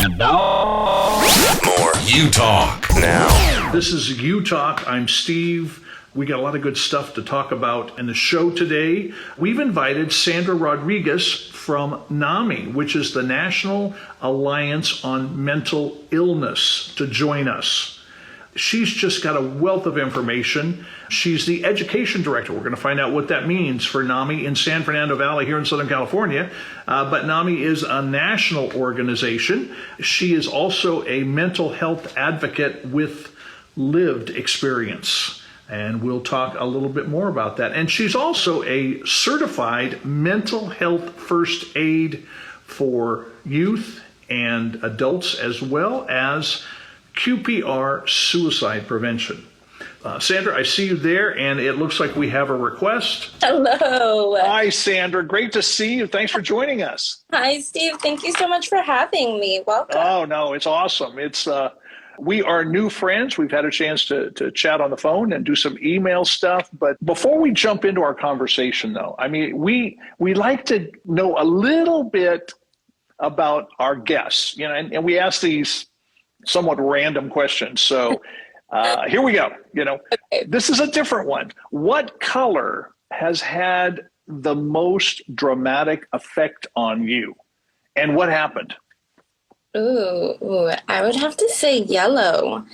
And now, more Utalk. Now, this is Utalk. I'm Steve. We got a lot of good stuff to talk about in the show today. We've invited Sandra Rodriguez from NAMI, which is the National Alliance on Mental Illness, to join us. She's just got a wealth of information. She's the education director. We're going to find out what that means for NAMI in San Fernando Valley here in Southern California. But NAMI is a national organization. She is also a mental health advocate with lived experience. And we'll talk a little bit more about that. And she's also a certified mental health first aid for youth and adults, as well as QPR suicide prevention. Sandra, I see you there, and it looks like we have a request. Hello. Hi, Sandra. Great to see you. Thanks for joining us. Hi, Steve. Thank you so much for having me. Welcome. Oh, no, it's awesome. We are new friends. We've had a chance to chat on the phone and do some email stuff. But before we jump into our conversation, though, I mean, we like to know a little bit about our guests, and we ask these somewhat random questions. So here we go. Okay. This is a different one. What color has had the most dramatic effect on you, and what happened? Ooh, I would have to say yellow.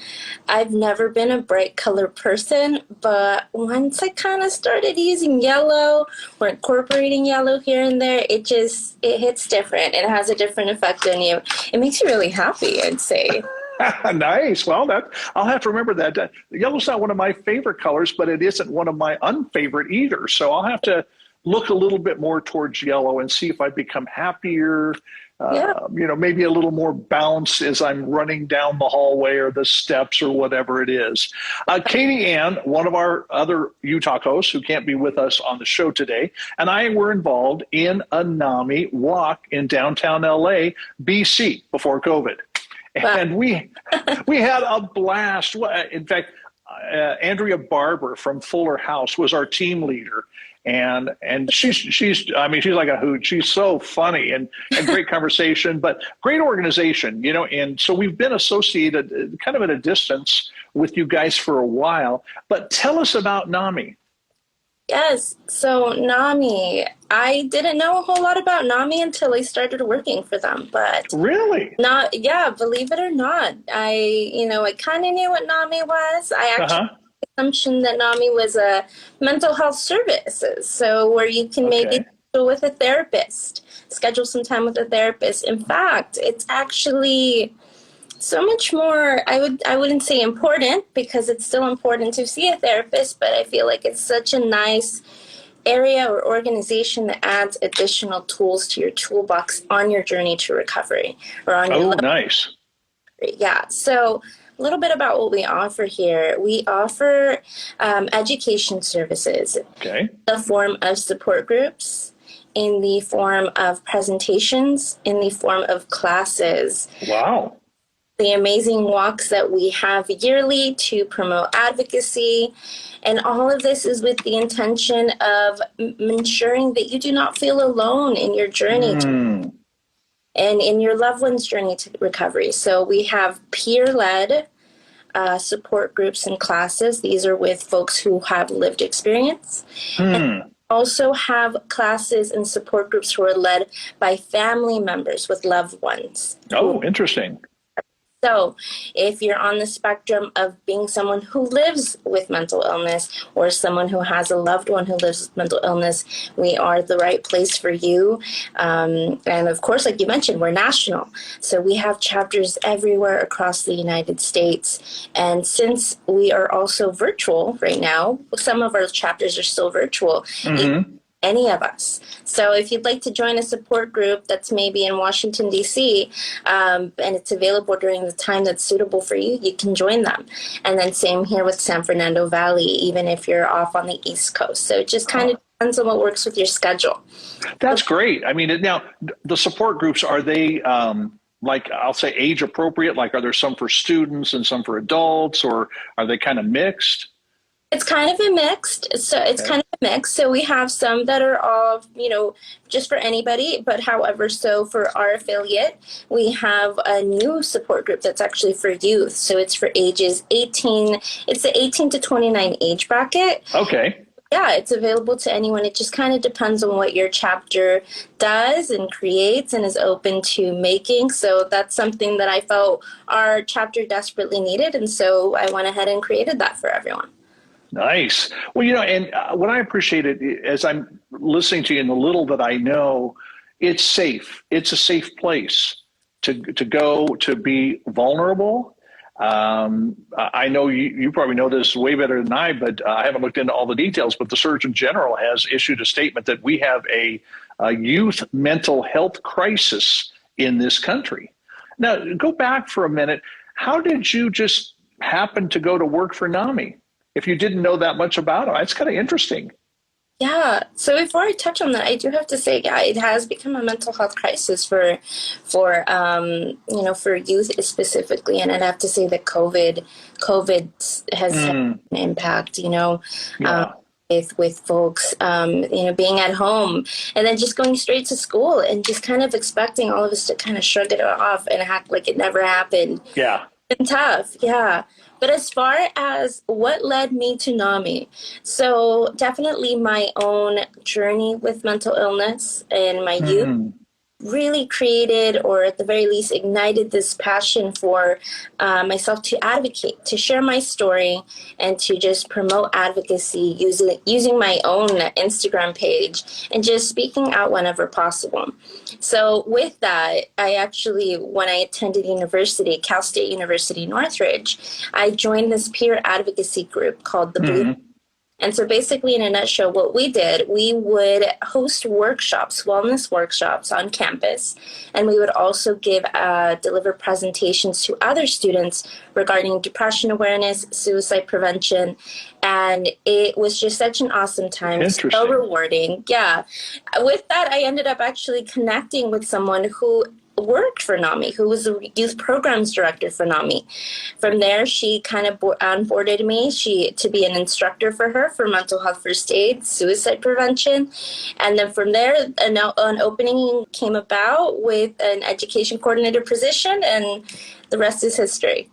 I've never been a bright color person, but once I kind of started using yellow or incorporating yellow here and there, it hits different. It has a different effect on you. It makes you really happy, I'd say. Nice. Well, I'll have to remember that. Yellow's not one of my favorite colors, but it isn't one of my unfavorite either. So I'll have to look a little bit more towards yellow and see if I become happier. Maybe a little more bounce as I'm running down the hallway or the steps or whatever it is. Katie Ann, one of our other Utalk hosts who can't be with us on the show today, and I were involved in a NAMI walk in downtown LA, BC, before COVID. And we had a blast. In fact, Andrea Barber from Fuller House was our team leader. And she's like a hoot. She's so funny and great conversation, but great organization, and so we've been associated kind of at a distance with you guys for a while. But tell us about NAMI. Yes. So NAMI, I didn't know a whole lot about NAMI until I started working for them, but really, believe it or not, I kind of knew what NAMI was. I actually assumption that NAMI was a mental health services, so where you can maybe go with a therapist, schedule some time with a therapist. In fact, it's actually so much more, I wouldn't say important, because it's still important to see a therapist, but I feel like it's such a nice area or organization that adds additional tools to your toolbox on your journey to recovery or on your nice. Yeah. So a little bit about what we offer here. We offer education services in the form of support groups, in the form of presentations, in the form of classes. Wow. The amazing walks that we have yearly to promote advocacy. And all of this is with the intention of ensuring that you do not feel alone in your journey and in your loved one's journey to recovery. So we have peer-led support groups and classes. These are with folks who have lived experience. And also have classes and support groups who are led by family members with loved ones. Oh, interesting. So if you're on the spectrum of being someone who lives with mental illness or someone who has a loved one who lives with mental illness, we are the right place for you. And of course, like you mentioned, we're national. So we have chapters everywhere across the United States. And since we are also virtual right now, some of our chapters are still virtual. Any of us. So if you'd like to join a support group that's maybe in Washington, D.C., and it's available during the time that's suitable for you, you can join them. And then same here with San Fernando Valley, even if you're off on the East Coast. So it just kind of depends on what works with your schedule. That's great. I mean, now the support groups, are they like, I'll say age appropriate? Like, are there some for students and some for adults, or are they kind of mixed? It's kind of a mixed. So it's kind of a mix. So we have some that are all, just for anybody. But however, so for our affiliate, we have a new support group that's actually for youth. So it's for ages 18. It's the 18 to 29 age bracket. Okay. Yeah, it's available to anyone. It just kind of depends on what your chapter does and creates and is open to making. So that's something that I felt our chapter desperately needed. And so I went ahead and created that for everyone. Nice. Well, and what I appreciate it as I'm listening to you and the little that I know, it's safe. It's a safe place to go, to be vulnerable. I know you probably know this way better than I, but I haven't looked into all the details, but the Surgeon General has issued a statement that we have a youth mental health crisis in this country. Now, go back for a minute. How did you just happen to go to work for NAMI if you didn't know that much about it? It's kind of interesting. Yeah. So before I touch on that, I do have to say, yeah, it has become a mental health crisis for youth specifically, and I'd have to say that COVID has had an impact, with folks, being at home and then just going straight to school and just kind of expecting all of us to kind of shrug it off and act like it never happened. Yeah. It's been tough. Yeah. But as far as what led me to NAMI, so definitely my own journey with mental illness and my youth really created, or at the very least ignited, this passion for myself to advocate, to share my story, and to just promote advocacy using my own Instagram page and just speaking out whenever possible. So with that, I actually, when I attended university, Cal State University Northridge, I joined this peer advocacy group called the Blue. And so basically, in a nutshell, what we did, we would host workshops, wellness workshops on campus, and we would also deliver presentations to other students regarding depression awareness, suicide prevention, and it was just such an awesome time, so rewarding. Yeah. With that, I ended up actually connecting with someone who worked for NAMI, who was the youth programs director for NAMI. From there, she kind of onboarded me to be an instructor for her for mental health first aid, suicide prevention. And then from there, an opening came about with an education coordinator position, and the rest is history.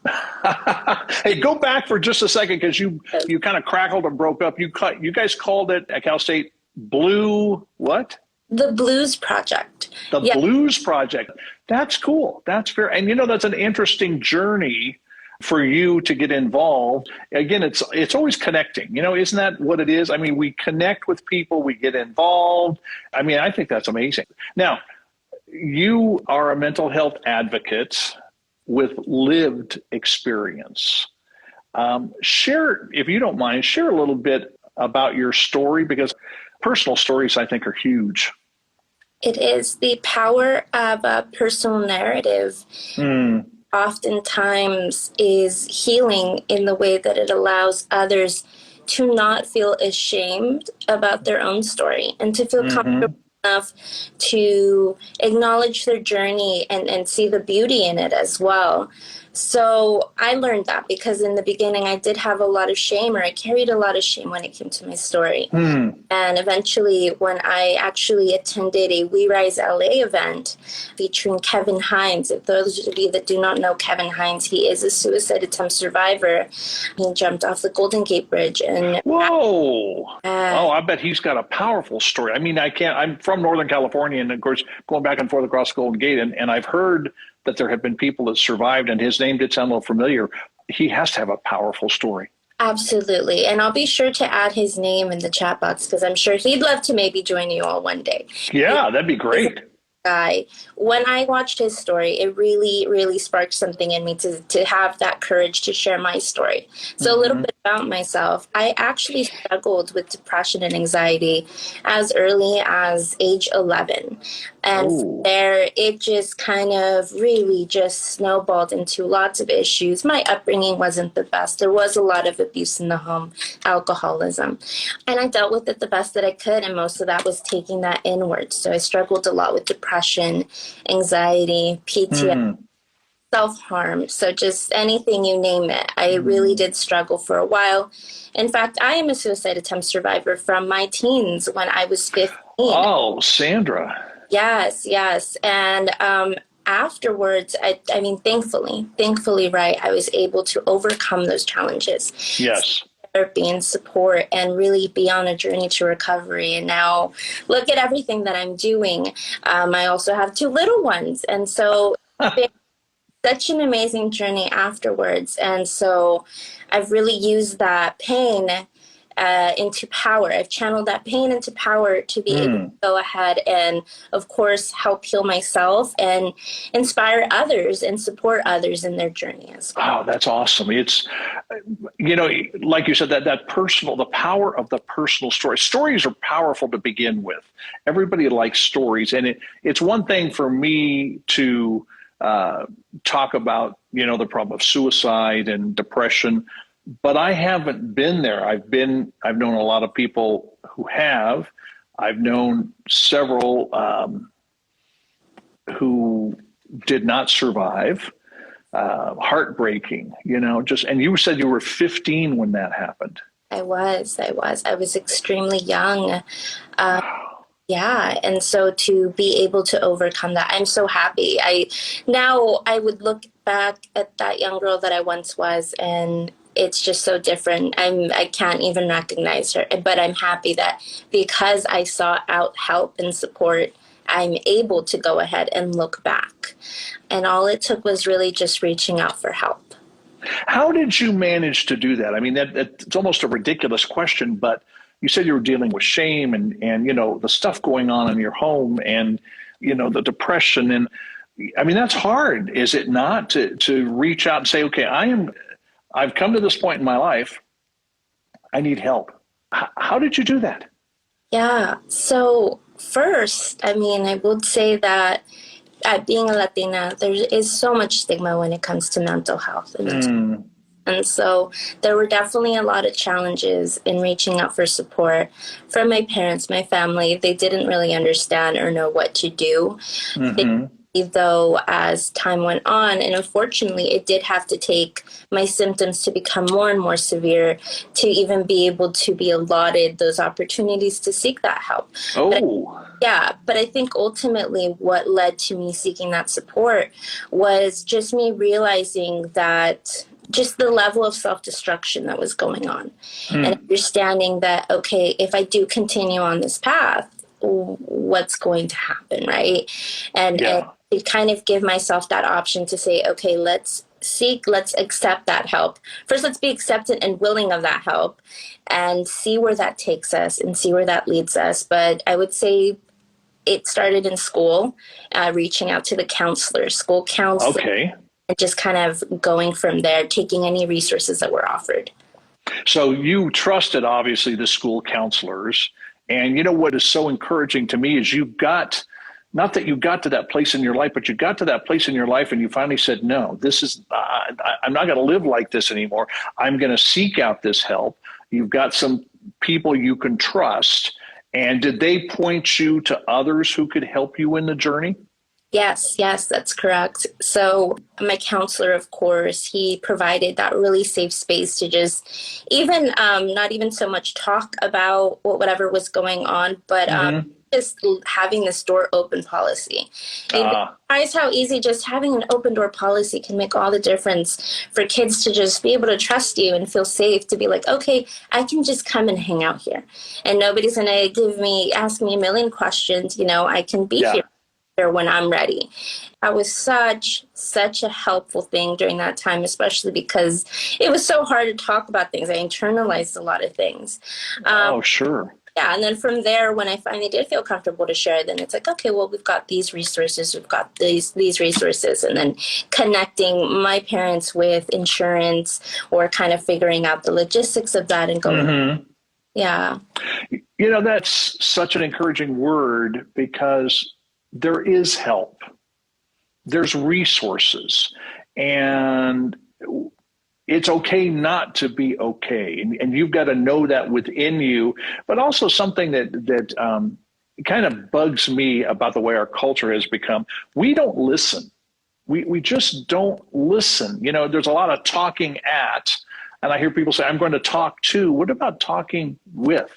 Hey, go back for just a second, because you kind of crackled and broke up. You guys called it at Cal State Blue what? The Blues Project. The Blues Project. That's cool. That's fair. And that's an interesting journey for you to get involved. Again, it's always connecting. Isn't that what it is? I mean, we connect with people, we get involved. I mean, I think that's amazing. Now, you are a mental health advocate with lived experience. Share, if you don't mind, share a little bit about your story, because personal stories, I think, are huge. It is. The power of a personal narrative oftentimes is healing in the way that it allows others to not feel ashamed about their own story and to feel comfortable enough to acknowledge their journey and see the beauty in it as well. So I learned that because in the beginning I did have a lot of shame, or I carried a lot of shame when it came to my story. And eventually, when I actually attended a We Rise LA event featuring Kevin Hines, if those of you that do not know Kevin Hines, he is a suicide attempt survivor. He jumped off the Golden Gate Bridge. And whoa! I bet he's got a powerful story. I mean, I'm from Northern California, and of course, going back and forth across the Golden Gate, and I've heard that there have been people that survived, and his name did sound a little familiar. He has to have a powerful story. Absolutely. And I'll be sure to add his name in the chat box, because I'm sure he'd love to maybe join you all one day. Yeah, that'd be great. When I watched his story, it really, really sparked something in me to have that courage to share my story. So a little bit about myself. I actually struggled with depression and anxiety as early as age 11. And there, it just kind of really just snowballed into lots of issues. My upbringing wasn't the best. There was a lot of abuse in the home, alcoholism. And I dealt with it the best that I could, and most of that was taking that inward. So I struggled a lot with depression, anxiety, PTSD. self-harm. So just anything, you name it. I really did struggle for a while. In fact, I am a suicide attempt survivor from my teens when I was 15. Oh, Sandra. Yes, yes. And afterwards, I mean, thankfully, right, I was able to overcome those challenges. Yes. Therapy and support and really be on a journey to recovery. And now look at everything that I'm doing. I also have two little ones. And so such an amazing journey afterwards. And so I've really used that pain into power. I've channeled that pain into power to be able to go ahead and, of course, help heal myself and inspire others and support others in their journey as well. Oh, that's awesome. It's, you know, like you said, that personal, the power of the personal story. Stories are powerful to begin with. Everybody likes stories. And it's one thing for me to talk about, you know, the problem of suicide and depression, but I haven't been there. I've known a lot of people who have. I've known several who did not survive. Heartbreaking, you know, and you said you were 15 when that happened. I was extremely young. Yeah. And so to be able to overcome that, I'm so happy. Now I would look back at that young girl that I once was, and it's just so different. I can't even recognize her, but I'm happy that because I sought out help and support, I'm able to go ahead and look back. And all it took was really just reaching out for help. How did you manage to do that? I mean, it's almost a ridiculous question, but you said you were dealing with shame and you know, the stuff going on in your home and, you know, the depression. And I mean, that's hard, is it not, to reach out and say, okay, I've come to this point in my life. I need help. How did you do that? Yeah. So first, I mean, I would say that being a Latina, there is so much stigma when it comes to mental health. And so there were definitely a lot of challenges in reaching out for support from my parents, my family. They didn't really understand or know what to do. Though as time went on, and unfortunately it did have to take my symptoms to become more and more severe to even be able to be allotted those opportunities to seek that help. But I think ultimately what led to me seeking that support was just me realizing that just the level of self-destruction that was going on and understanding that, okay, if I do continue on this path, what's going to happen, right? And to kind of give myself that option to say, okay, let's accept that help. First, let's be acceptant and willing of that help and see where that takes us and see where that leads us. But I would say it started in school, reaching out to the counselor, school counselor, and just kind of going from there, taking any resources that were offered. So you trusted, obviously, the school counselors. And you know what is so encouraging to me is not that you got to that place in your life, but you got to that place in your life and you finally said, no, I'm not going to live like this anymore. I'm going to seek out this help. You've got some people you can trust. And did they point you to others who could help you in the journey? Yes, that's correct. So my counselor, of course, he provided that really safe space to just even not even so much talk about whatever was going on, but just having this door open policy. And realize how easy just having an open door policy can make all the difference for kids to just be able to trust you and feel safe to be like, okay, I can just come and hang out here and nobody's going to ask me a million questions. You know, I can be here when I'm ready. That was such a helpful thing during that time, especially because it was so hard to talk about things. I internalized a lot of things. Sure. Yeah, and then from there, when I finally did feel comfortable to share, then it's like, okay, well, we've got these resources, we've got these resources, and then connecting my parents with insurance or kind of figuring out the logistics of that and going, yeah. You know, that's such an encouraging word because there is help. There's resources, and it's okay not to be okay. And you've got to know that within you, but also something that kind of bugs me about the way our culture has become. We don't listen. we just don't listen. There's a lot of talking at, and I hear people say, I'm going to talk to. What about talking with?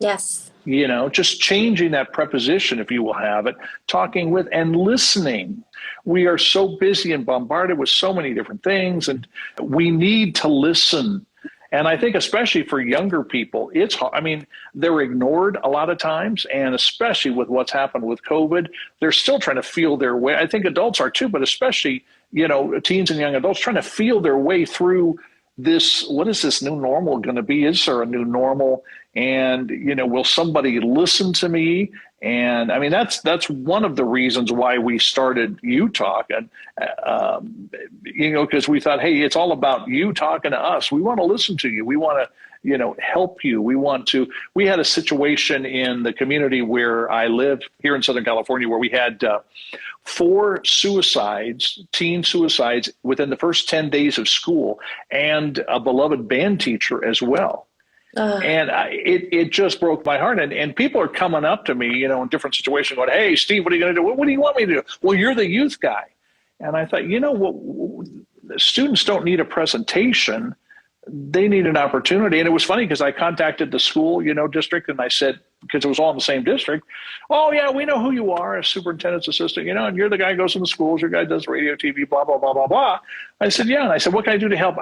Yes. Just changing that preposition, if you will have it, talking with and listening. We are so busy and bombarded with so many different things, and we need to listen. And I think especially for younger people, it's hard. I mean, they're ignored a lot of times, and especially with what's happened with COVID, they're still trying to feel their way. I think adults are too, but especially, teens and young adults trying to feel their way through this. What is this new normal going to be? Is there a new normal? And, will somebody listen to me? And I mean, that's one of the reasons why we started Utalk, and, because we thought, hey, it's all about you talking to us. We want to listen to you. We want to, help you. We had a situation in the community where I live here in Southern California where we had 4 suicides, teen suicides within the first 10 days of school, and a beloved band teacher as well. And it just broke my heart. And people are coming up to me, in different situations going, hey, Steve, what are you going to do? What do you want me to do? Well, you're the youth guy. And I thought, students don't need a presentation. They need an opportunity. And it was funny because I contacted the school, district, and I said, because it was all in the same district, oh, yeah, we know who you are as superintendent's assistant, and you're the guy who goes in the schools, your guy does radio, TV, blah, blah, blah, blah, blah. I said, yeah. And I said, what can I do to help?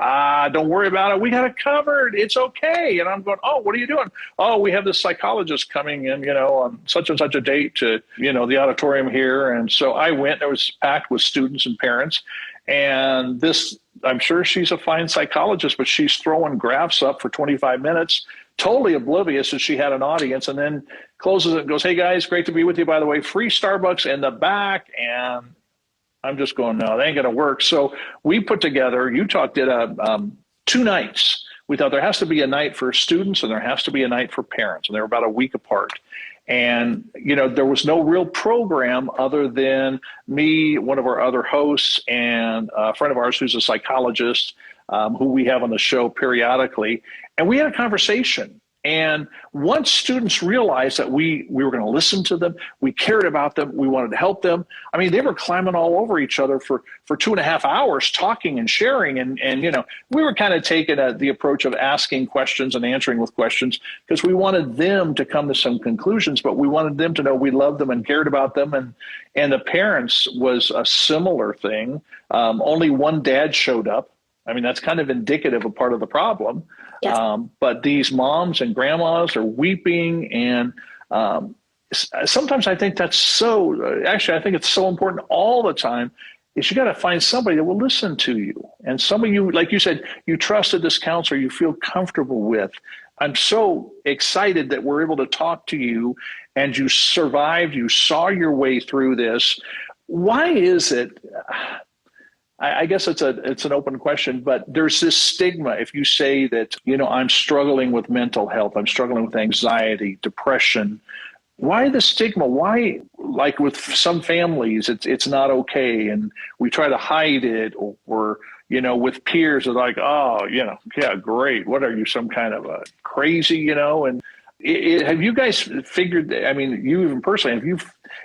Don't worry about it. We got it covered. It's okay. And I'm going, oh, what are you doing? Oh, we have this psychologist coming in, on such and such a date to, the auditorium here. And so I went. It was packed with students and parents. And this, I'm sure she's a fine psychologist, but she's throwing graphs up for 25 minutes, totally oblivious that she had an audience, and then closes it and goes, hey guys, great to be with you. By the way, free Starbucks in the back. And I'm just going, no, that ain't going to work. So we put together, Utalk did 2 nights. We thought there has to be a night for students and there has to be a night for parents. And they were about a week apart. And, there was no real program other than me, one of our other hosts, and a friend of ours who's a psychologist, who we have on the show periodically. And we had a conversation. And once students realized that we were going to listen to them, we cared about them, we wanted to help them. I mean, they were climbing all over each other for 2.5 hours, talking and sharing. And we were kind of taking the approach of asking questions and answering with questions because we wanted them to come to some conclusions, but we wanted them to know we loved them and cared about them. And the parents was a similar thing. Only one dad showed up. I mean, that's kind of indicative of part of the problem. Yes. But these moms and grandmas are weeping. And sometimes I think that's I think it's so important all the time is you got to find somebody that will listen to you. And some of you, like you said, you trusted this counselor you feel comfortable with. I'm so excited that we're able to talk to you and you survived. You saw your way through this. Why is it? I guess it's an open question, but there's this stigma. If you say that, I'm struggling with mental health, I'm struggling with anxiety, depression, why the stigma? Why, like with some families, it's not okay and we try to hide it, or with peers are like, oh, yeah, great. What are you, some kind of a crazy, and have you guys figured, I mean, you even personally,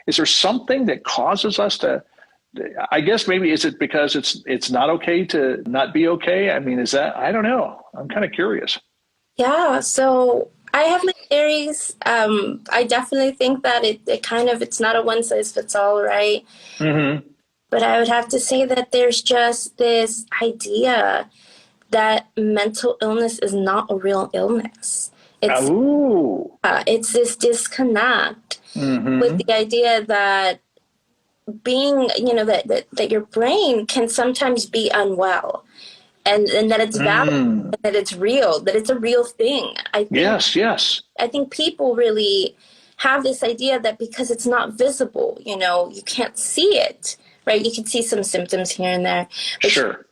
is there something that causes us to, I guess maybe is it because it's not okay to not be okay? I mean, is that, I don't know. I'm kind of curious. Yeah. So I have my theories. I definitely think that it's not a one size fits all, right? Mm-hmm. But I would have to say that there's just this idea that mental illness is not a real illness. It's this disconnect with the idea that being, that your brain can sometimes be unwell and that it's valid, that it's real, that it's a real thing. Yes. I think people really have this idea that because it's not visible, you can't see it, right? You can see some symptoms here and there. Sure.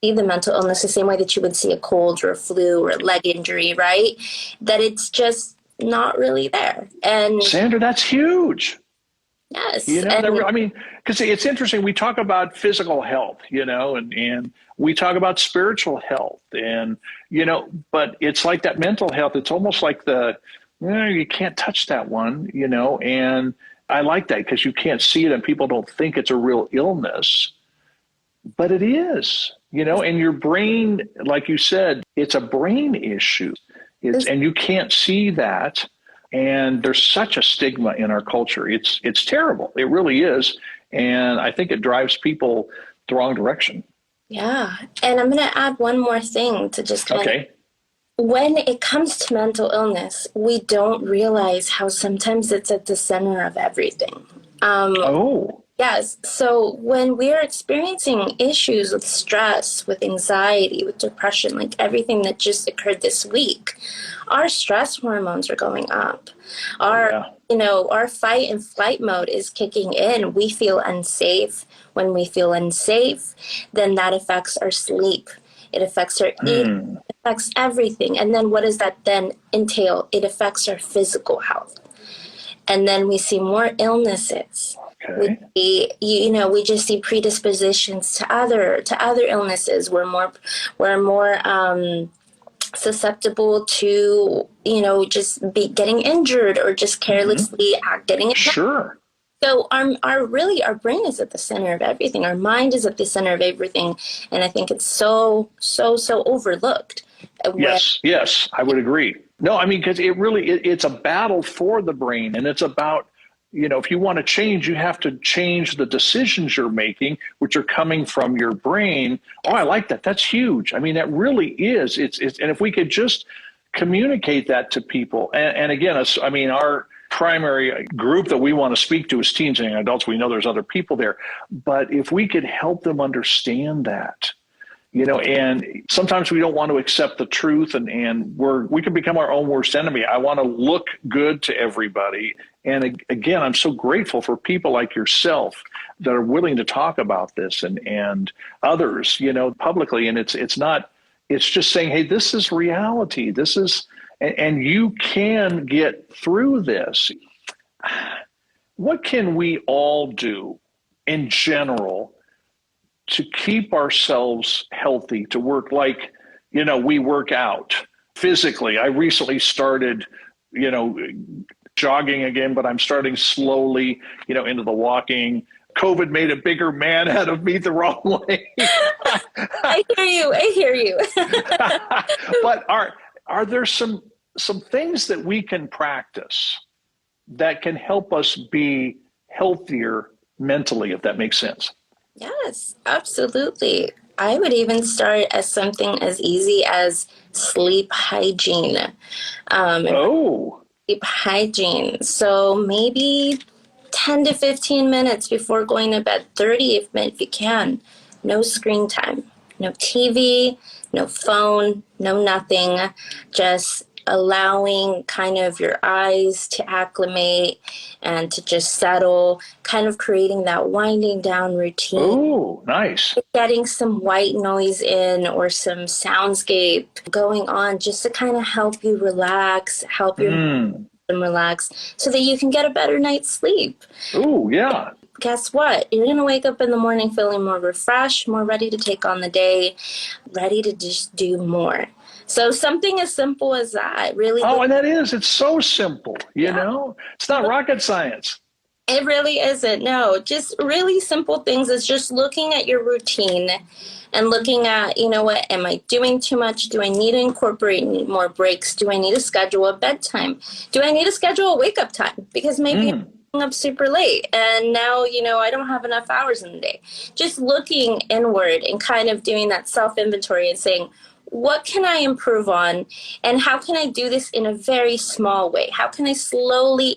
See the mental illness the same way that you would see a cold or a flu or a leg injury, right? That it's just not really there. And Sandra, that's huge. Yes. I mean, because it's interesting. We talk about physical health, and we talk about spiritual health and, but it's like that mental health. It's almost like you can't touch that one, and I like that because you can't see it and people don't think it's a real illness. but it is, and your brain, like you said, it's a brain issue. And you can't see that. And there's such a stigma in our culture. It's terrible. It really is. And I think it drives people the wrong direction. Yeah. And I'm going to add one more thing to just okay. When it comes to mental illness, we don't realize how sometimes it's at the center of everything. Yes. So when we're experiencing issues with stress, with anxiety, with depression, like everything that just occurred this week, our stress hormones are going up. Our fight and flight mode is kicking in. We feel unsafe. When we feel unsafe, then that affects our sleep. It affects our eating. It affects everything. And then what does that then entail? It affects our physical health. And then we see more illnesses. Okay. We just see predispositions to other illnesses. We're more susceptible to just be getting injured or just carelessly getting it. Sure. So our brain is at the center of everything. Our mind is at the center of everything, and I think it's so overlooked. Yes, I would agree. No, I mean, because it's a battle for the brain, and it's about, if you want to change, you have to change the decisions you're making, which are coming from your brain. Oh, I like that. That's huge. I mean, that really is. It's and if we could just communicate that to people, and again, our primary group that we want to speak to is teens and adults. We know there's other people there, but if we could help them understand that, and sometimes we don't want to accept the truth, and we can become our own worst enemy. I want to look good to everybody. And again, I'm so grateful for people like yourself that are willing to talk about this and others, publicly. And it's just saying, hey, this is reality. This is, and you can get through this. What can we all do in general to keep ourselves healthy, to work like, we work out physically? I recently started, jogging again, but I'm starting slowly, into the walking. COVID made a bigger man out of me the wrong way. I hear you. But are there some things that we can practice that can help us be healthier mentally, if that makes sense? Yes, absolutely. I would even start as something as easy as sleep hygiene. Sleep hygiene. So maybe 10 to 15 minutes before going to bed, 30 if you can. No screen time, no TV, no phone, no nothing. Just allowing kind of your eyes to acclimate and to just settle, kind of creating that winding down routine. Oh, nice. Getting some white noise in or some soundscape going on just to kind of help you relax, help your system relax so that you can get a better night's sleep. Oh, yeah. Guess what? You're going to wake up in the morning feeling more refreshed, more ready to take on the day, ready to just do more. So something as simple as that, really. Oh, and it's so simple, you know? It's not rocket science. It really isn't. No, just really simple things is just looking at your routine and looking at, what, am I doing too much? Do I need to incorporate more breaks? Do I need to schedule a bedtime? Do I need to schedule a wake up time? Because maybe I'm up super late and now, I don't have enough hours in the day. Just looking inward and kind of doing that self-inventory and saying, what can I improve on, and how can I do this in a very small way? How can I slowly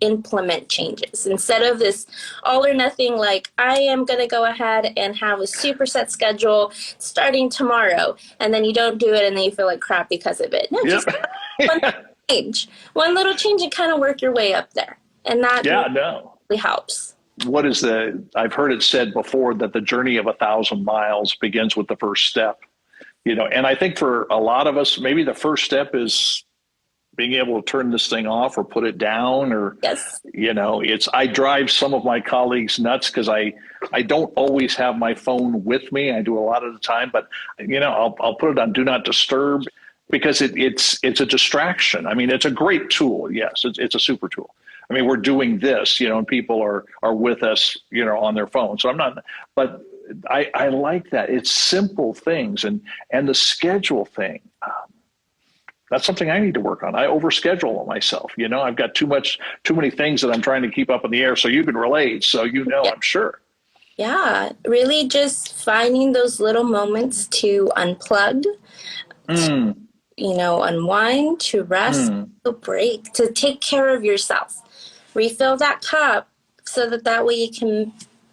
implement changes instead of this all or nothing, like I am going to go ahead and have a super set schedule starting tomorrow, and then you don't do it and then you feel like crap because of it. No, just one little change and kind of work your way up there. And that really helps. I've heard it said before that the journey of 1,000 miles begins with the first step. And I think for a lot of us, maybe the first step is being able to turn this thing off or put it down, or, I drive some of my colleagues nuts because I don't always have my phone with me. I do a lot of the time, but, I'll put it on do not disturb because it's a distraction. I mean, it's a great tool. Yes, it's a super tool. I mean, we're doing this, and people are with us, on their phone. So but I like that. It's simple things, and the schedule thing. That's something I need to work on. I overschedule myself. I've got too many things that I'm trying to keep up in the air. So you can relate. So I'm sure. Yeah, really just finding those little moments to unplug, to, unwind, to rest, to break, to take care of yourself. Refill that cup so that way you can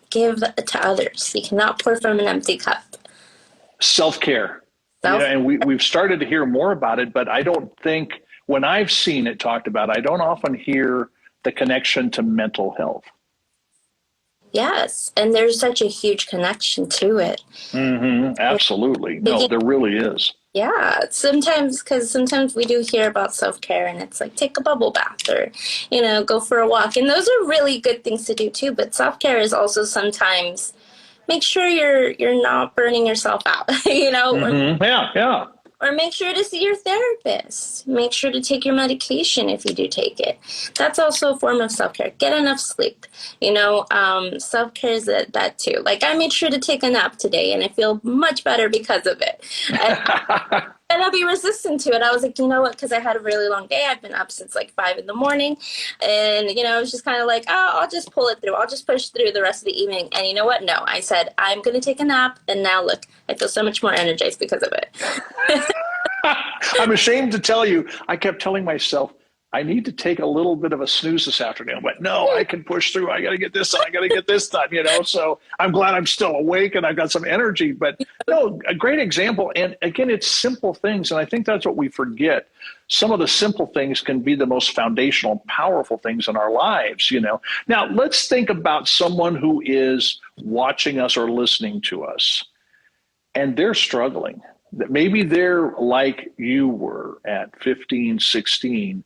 give to others. You cannot pour from an empty cup. Self-care. And we've started to hear more about it, but I don't think, when I've seen it talked about, I don't often hear the connection to mental health. Yes, and there's such a huge connection to it. Absolutely. No, there really is. Yeah, because sometimes we do hear about self-care, and it's like take a bubble bath or, go for a walk. And those are really good things to do too. But self-care is also sometimes make sure you're not burning yourself out, Yeah. Or make sure to see your therapist. Make sure to take your medication if you do take it. That's also a form of self-care. Get enough sleep. Self-care is that too. Like I made sure to take a nap today, and I feel much better because of it. And I'll be resistant to it. I was like, you know what? Because I had a really long day. I've been up since like 5 a.m. And, I was just kind of like, oh, I'll just pull it through. I'll just push through the rest of the evening. And you know what? No, I said, I'm going to take a nap. And now look, I feel so much more energized because of it. I'm ashamed to tell you, I kept telling myself, I need to take a little bit of a snooze this afternoon. But no, I can push through. I got to get this done. I got to get this done, So I'm glad I'm still awake and I've got some energy. But no, a great example. And again, it's simple things. And I think that's what we forget. Some of the simple things can be the most foundational, powerful things in our lives, Now, let's think about someone who is watching us or listening to us, and they're struggling. That maybe they're like you were at 15, 16.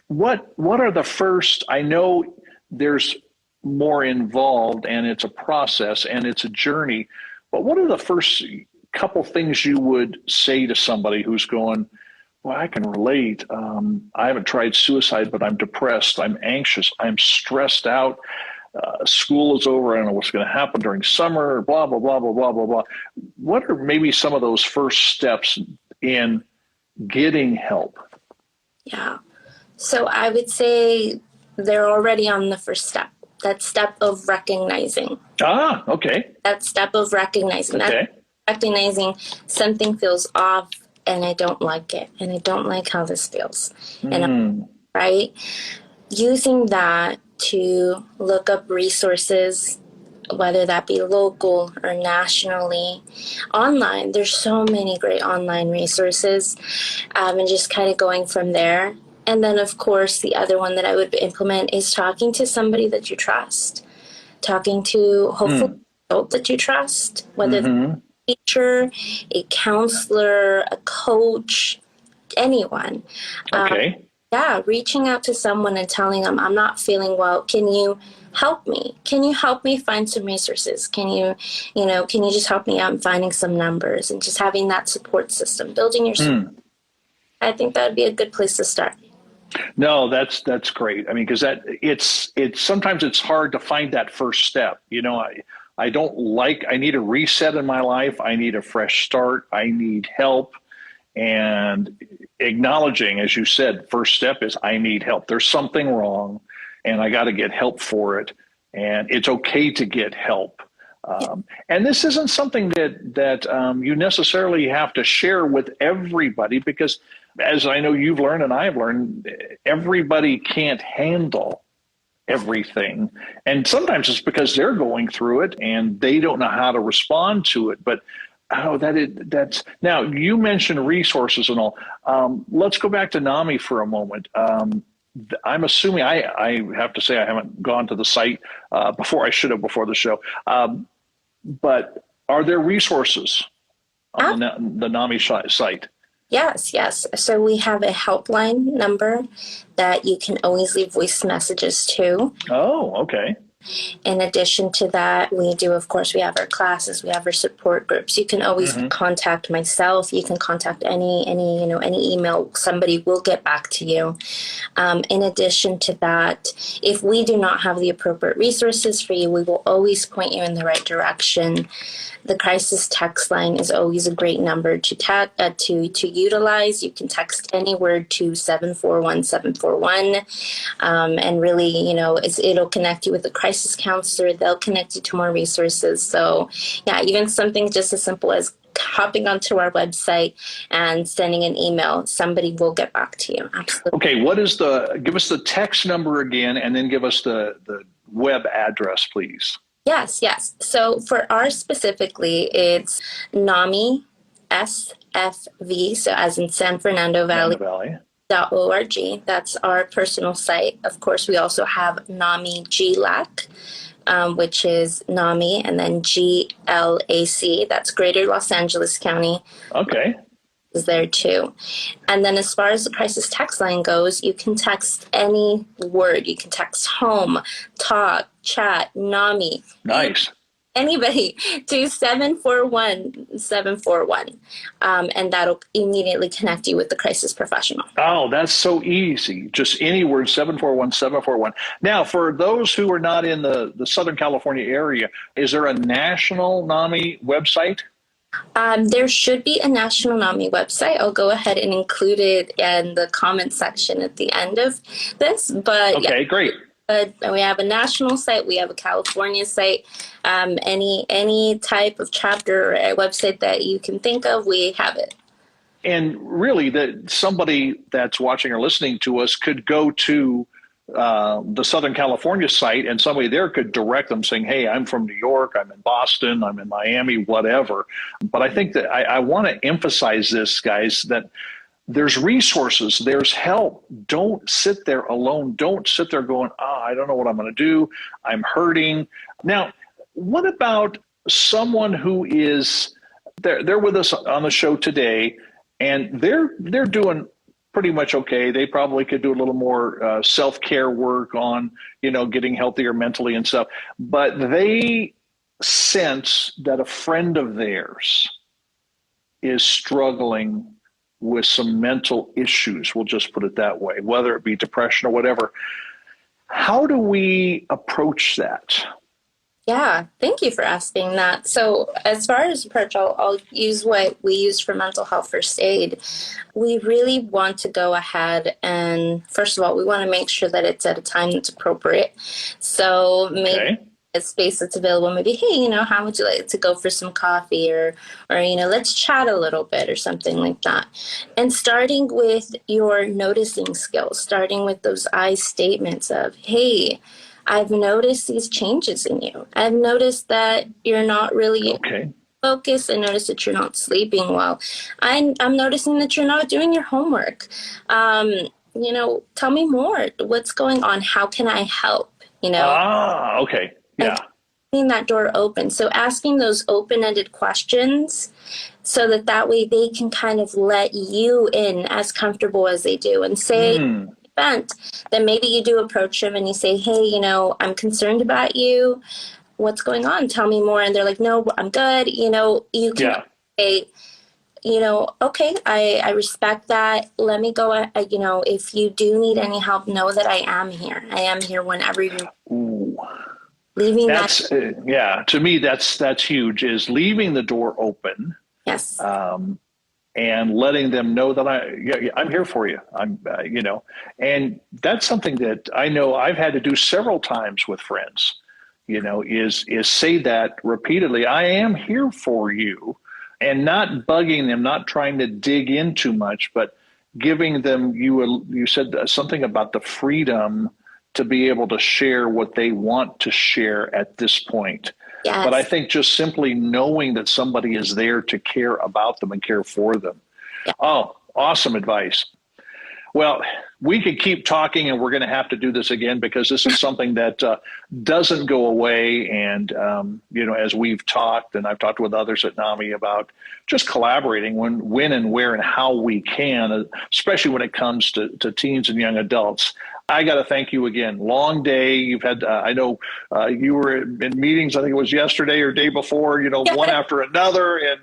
What are the first, I know there's more involved and it's a process and it's a journey, but what are the first couple things you would say to somebody who's going, well, I can relate. I haven't tried suicide, but I'm depressed. I'm anxious. I'm stressed out. School is over. I don't know what's going to happen during summer, blah, blah, blah, blah, blah, blah, blah. What are maybe some of those first steps in getting help? Yeah. So I would say they're already on the first step. That step of recognizing. Ah, okay. That step of recognizing. Okay. Recognizing something feels off and I don't like it. And I don't like how this feels. And right? Using that to look up resources, whether that be local or nationally, online. There's so many great online resources, and just kind of going from there. And then, of course, the other one that I would implement is talking to somebody that you trust, talking to hopefully an adult that you trust, whether a teacher, a counselor, a coach, anyone. Okay. Reaching out to someone and telling them, I'm not feeling well. Can you help me? Can you help me find some resources? Can you just help me out in finding some numbers and just having that support system, building your support. I think that would be a good place to start. No, that's great. I mean, because it's sometimes it's hard to find that first step. I need a reset in my life. I need a fresh start. I need help. And acknowledging, as you said, first step is I need help. There's something wrong and I got to get help for it. And it's okay to get help. And this isn't something that you necessarily have to share with everybody, because as I know you've learned and I've learned, everybody can't handle everything. And sometimes it's because they're going through it and they don't know how to respond to it. But that's now you mentioned resources and all. Let's go back to NAMI for a moment. I'm assuming I have to say I haven't gone to the site before. I should have before the show. But are there resources on the NAMI site? Yes. So we have a helpline number that you can always leave voice messages to. Oh, okay. In addition to that, we do, of course, we have our classes, we have our support groups. You can always contact myself. You can contact any email. Somebody will get back to you. In addition to that, if we do not have the appropriate resources for you, we will always point you in the right direction. The crisis text line is always a great number to utilize. You can text any word to 741-741, and really, it'll connect you with a crisis counselor. They'll connect you to more resources. So, yeah, even something just as simple as hopping onto our website and sending an email, somebody will get back to you. Absolutely. Okay, give us the text number again, and then give us the web address, please. Yes. So for ours specifically, it's NAMI SFV, so as in San Fernando Valley. .org. That's our personal site. Of course, we also have NAMI GLAC, which is NAMI and then GLAC. That's Greater Los Angeles County. Okay. Is there too. And then as far as the crisis text line goes, you can text any word. You can text home, talk, chat, NAMI. Nice. Anybody to 741-741. And that'll immediately connect you with the crisis professional. Oh, that's so easy. Just any word, 741-741. Now, for those who are not in the Southern California area, is there a national NAMI website? There should be a national NAMI website. I'll go ahead and include it in the comment section at the end of this. But okay, great. We have a national site. We have a California site. Any type of chapter or a website that you can think of, we have it. And really, that somebody that's watching or listening to us could go to the Southern California site, and somebody there could direct them saying, hey, I'm from New York, I'm in Boston, I'm in Miami, whatever. But I think that I want to emphasize this, guys, that there's resources, there's help. Don't sit there alone. Don't sit there going, I don't know what I'm going to do. I'm hurting. Now, what about someone who is, they're with us on the show today, and they're doing pretty much okay. They probably could do a little more self-care work on, getting healthier mentally and stuff. But they sense that a friend of theirs is struggling with some mental issues. We'll just put it that way, whether it be depression or whatever. How do we approach that? Yeah, thank you for asking that. So as far as approach, I'll use what we use for mental health first aid. We really want to go ahead and, first of all, we want to make sure that it's at a time that's appropriate. So maybe a space that's available, maybe, hey, how would you like to go for some coffee or let's chat a little bit or something like that. And starting with your noticing skills, starting with those I statements of, hey, I've noticed these changes in you. I've noticed that you're not really focused. I noticed that you're not sleeping well. I'm noticing that you're not doing your homework. Tell me more. What's going on? How can I help? Okay. Yeah. Keeping that door open. So asking those open-ended questions so that way they can kind of let you in as comfortable as they do and say, event, then maybe you do approach them and you say, hey, I'm concerned about you. What's going on? Tell me more. And they're like, no, I'm good. You can say, okay, I respect that. Let me go, if you do need any help, know that I am here. I am here whenever you're leaving. To me, that's huge, is leaving the door open. Yes. And letting them know that I'm here for you. And that's something that I know I've had to do several times with friends, is say that repeatedly. I am here for you, and not bugging them, not trying to dig in too much, but giving them, you said something about the freedom to be able to share what they want to share at this point. Yes. But I think just simply knowing that somebody is there to care about them and care for them. Yeah. Oh, awesome advice. Well, we could keep talking, and we're going to have to do this again, because this is something that doesn't go away. And, as we've talked, and I've talked with others at NAMI about just collaborating when and where and how we can, especially when it comes to teens and young adults. I got to thank you again. Long day. You've had, I know you were in meetings, I think it was yesterday or day before, one after another. And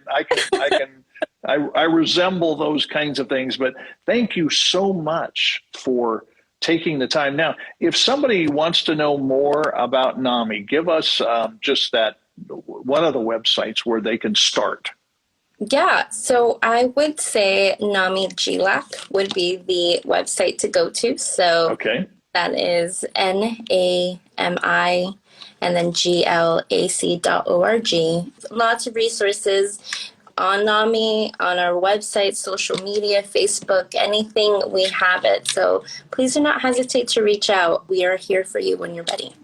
I resemble those kinds of things, but thank you so much for taking the time. Now, if somebody wants to know more about NAMI, give us just that one of the websites where they can start. Yeah, so I would say NAMI GLAC would be the website to go to. So that is NAMI and then GLAC.org. Lots of resources on NAMI, on our website, social media, Facebook, anything, we have it. So please do not hesitate to reach out. We are here for you when you're ready.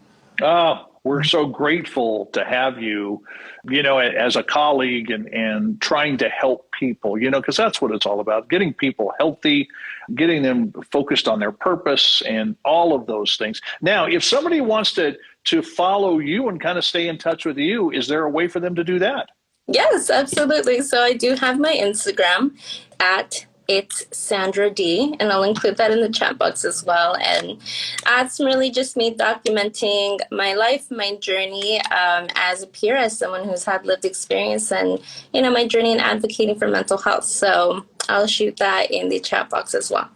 Oh, we're so grateful to have you, as a colleague and trying to help people, because that's what it's all about, getting people healthy, getting them focused on their purpose and all of those things. Now, if somebody wants to follow you and kind of stay in touch with you, is there a way for them to do that? Yes, absolutely. So I do have my Instagram at It's Sandra D, and I'll include that in the chat box as well. And that's really just me documenting my life, my journey as a peer, as someone who's had lived experience, and my journey in advocating for mental health. So I'll shoot that in the chat box as well.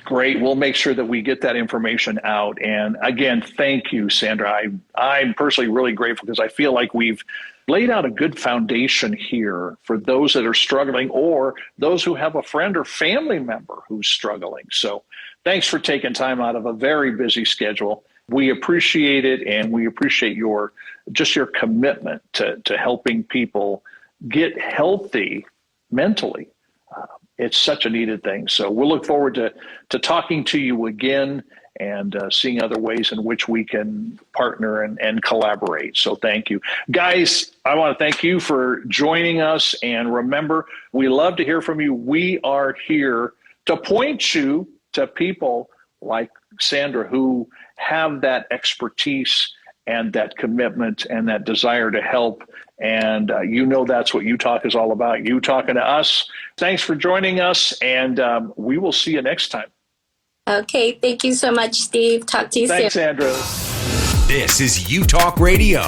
Great. We'll make sure that we get that information out. And again, thank you, Sandra. I'm personally really grateful because I feel like we've laid out a good foundation here for those that are struggling or those who have a friend or family member who's struggling. So thanks for taking time out of a very busy schedule. We appreciate it, and we appreciate your commitment to helping people get healthy mentally. It's such a needed thing. So we'll look forward to talking to you again and seeing other ways in which we can partner and collaborate. So thank you. Guys, I want to thank you for joining us. And remember, we love to hear from you. We are here to point you to people like Sandra who have that expertise and that commitment and that desire to help. And that's what Utalk is all about. You talking to us. Thanks for joining us, and we will see you next time. Okay, thank you so much, Steve. Talk to you soon. Thanks, Sandra. This is Utalk Radio.